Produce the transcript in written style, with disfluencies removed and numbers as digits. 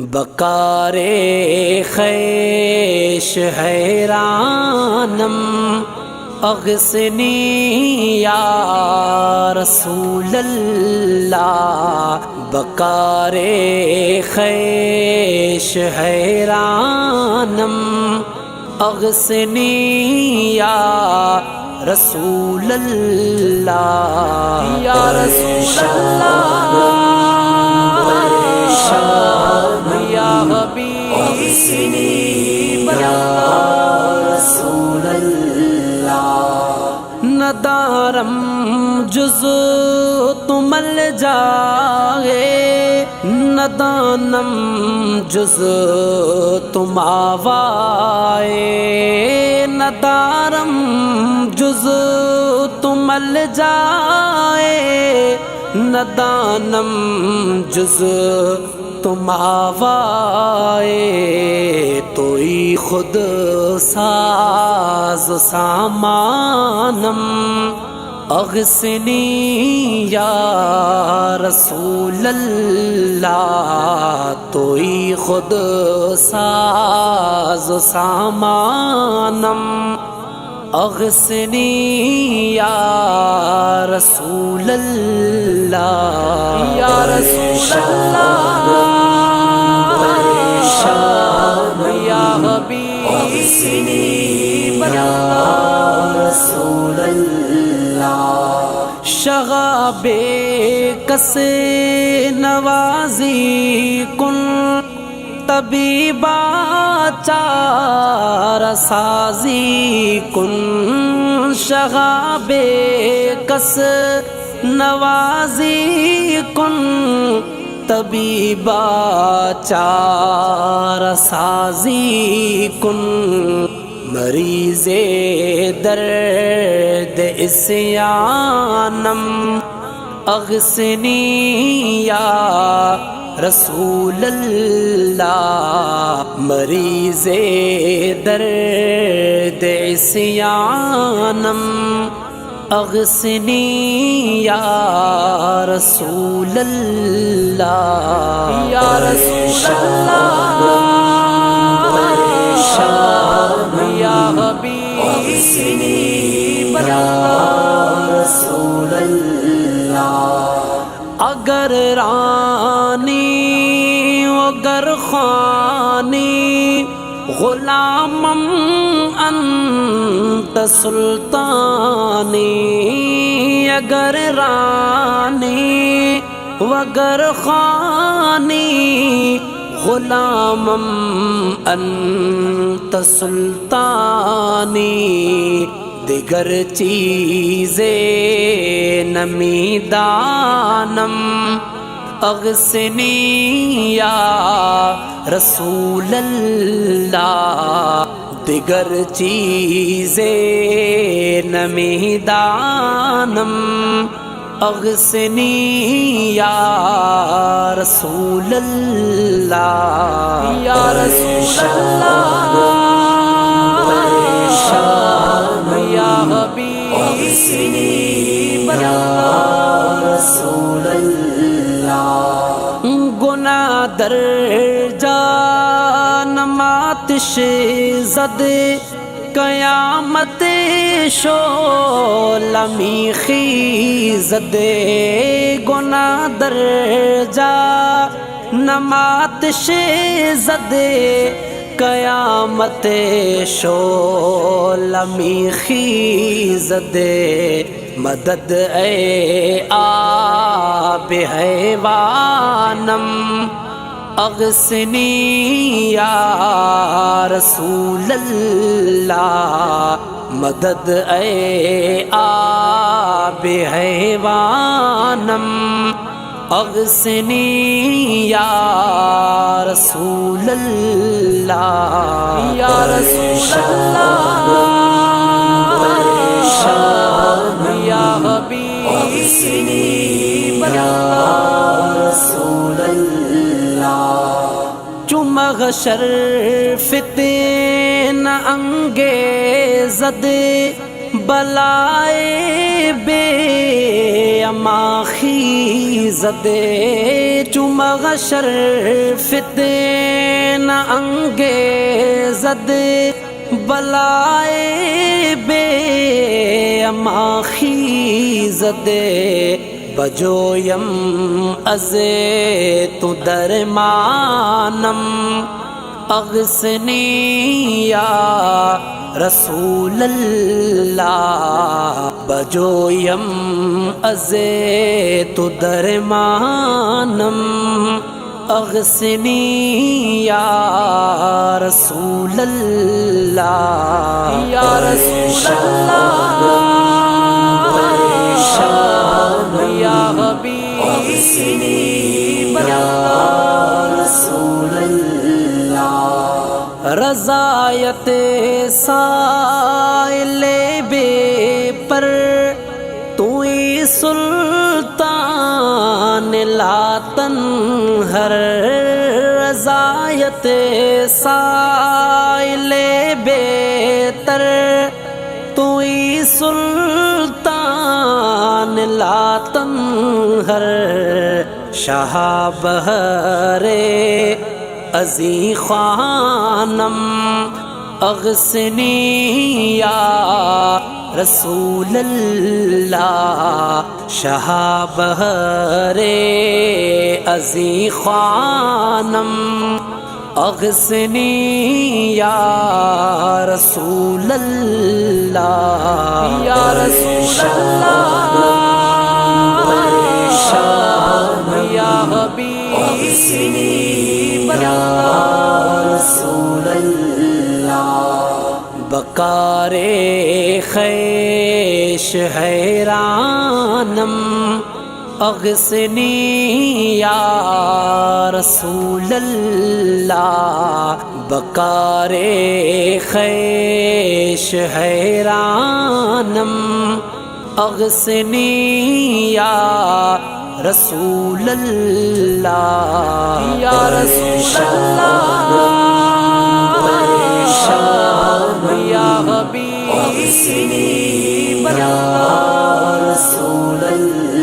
بکار خیش حیرانم اغثنی یا رسول اللہ، بکار خیش حیرانم اغثنی یا رسول اللہ، یا رسول اللہ یا حبیب اللہ، رسول اللہ، ندارم جز تو مل جائے، ندانم جز تم آوائے، ندارم جز تم مل جائے، ندانم جز تم آوائے، توئی خود ساز سامانم اغثنی یا رسول اللہ، توئی خود ساز سامانم اغثنی یا رسول اللہ، یا رسول اللہ یا حبیب اللہ، رسول اللہ، شغاب کس نوازی کن طبیبا چار سازی کن، شغاب کس نوازی کن طبیبا چار سازی کن، مریض درد عصیانم اغثنی یا رسول اللہ، مریض درد عصیانم اغثنی یا رسول اللہ، یا رسول اللہ یا حبیب اللہ، رسول اللہ، اگر رانی اگر خانی غلامم انت سلطانی، اگر رانی وگر خانی غلامم انت سلطانی، دیگر چیزیں نمی دانم اغثنی یا رسول اللہ، دیگر چیزیں نمی دانم اغثنی یا رسول اللہ، یا رسول اللہ یا حبیب اللہ، رسول اللہ، گناہ در جانم آتش زد قیامت شعلمی خیزد، گناہ در جانم آتش زد قیامت شعلمی خیزد، مدد اے آب حیوانم اغثنی یا رسول اللہ، مدد اے آب حیوانم اغثنی یا رسول اللہ، یا رسول اللہ یا حبیب اللہ، رسول اللہ، چم محشر فتنہ انگیزد بلائے بے اماخی زدے چمغشر فتن انگیزد بلائے بے اماخی زدے بجویم از تو درمانم اغسنی یا رسول اللہ بجویم از تو درمانم اغسنی یا رسول اللہ یا رسول اللہ یا حبیب اللہ رسول اللہ رضایت سائل بے پر توئی سلطان لا تنہر رضایت سائل بے تر توئی سلطان لا تنہر شاہ بہر ازی خوانم اغسنی یا رسول اللہ شاہ بہر ازی خوانم اغسنی یا رسول اللہ یا رسول اللہ یا حبیب اللہ رسول اللہ بکار خیش حیرانم اغسنی یا رسول اللہ بکار خیش حیرانم اغسنی یا رسول اللہ یا رسول اللہ یا حبیب اللہ رسول اللہ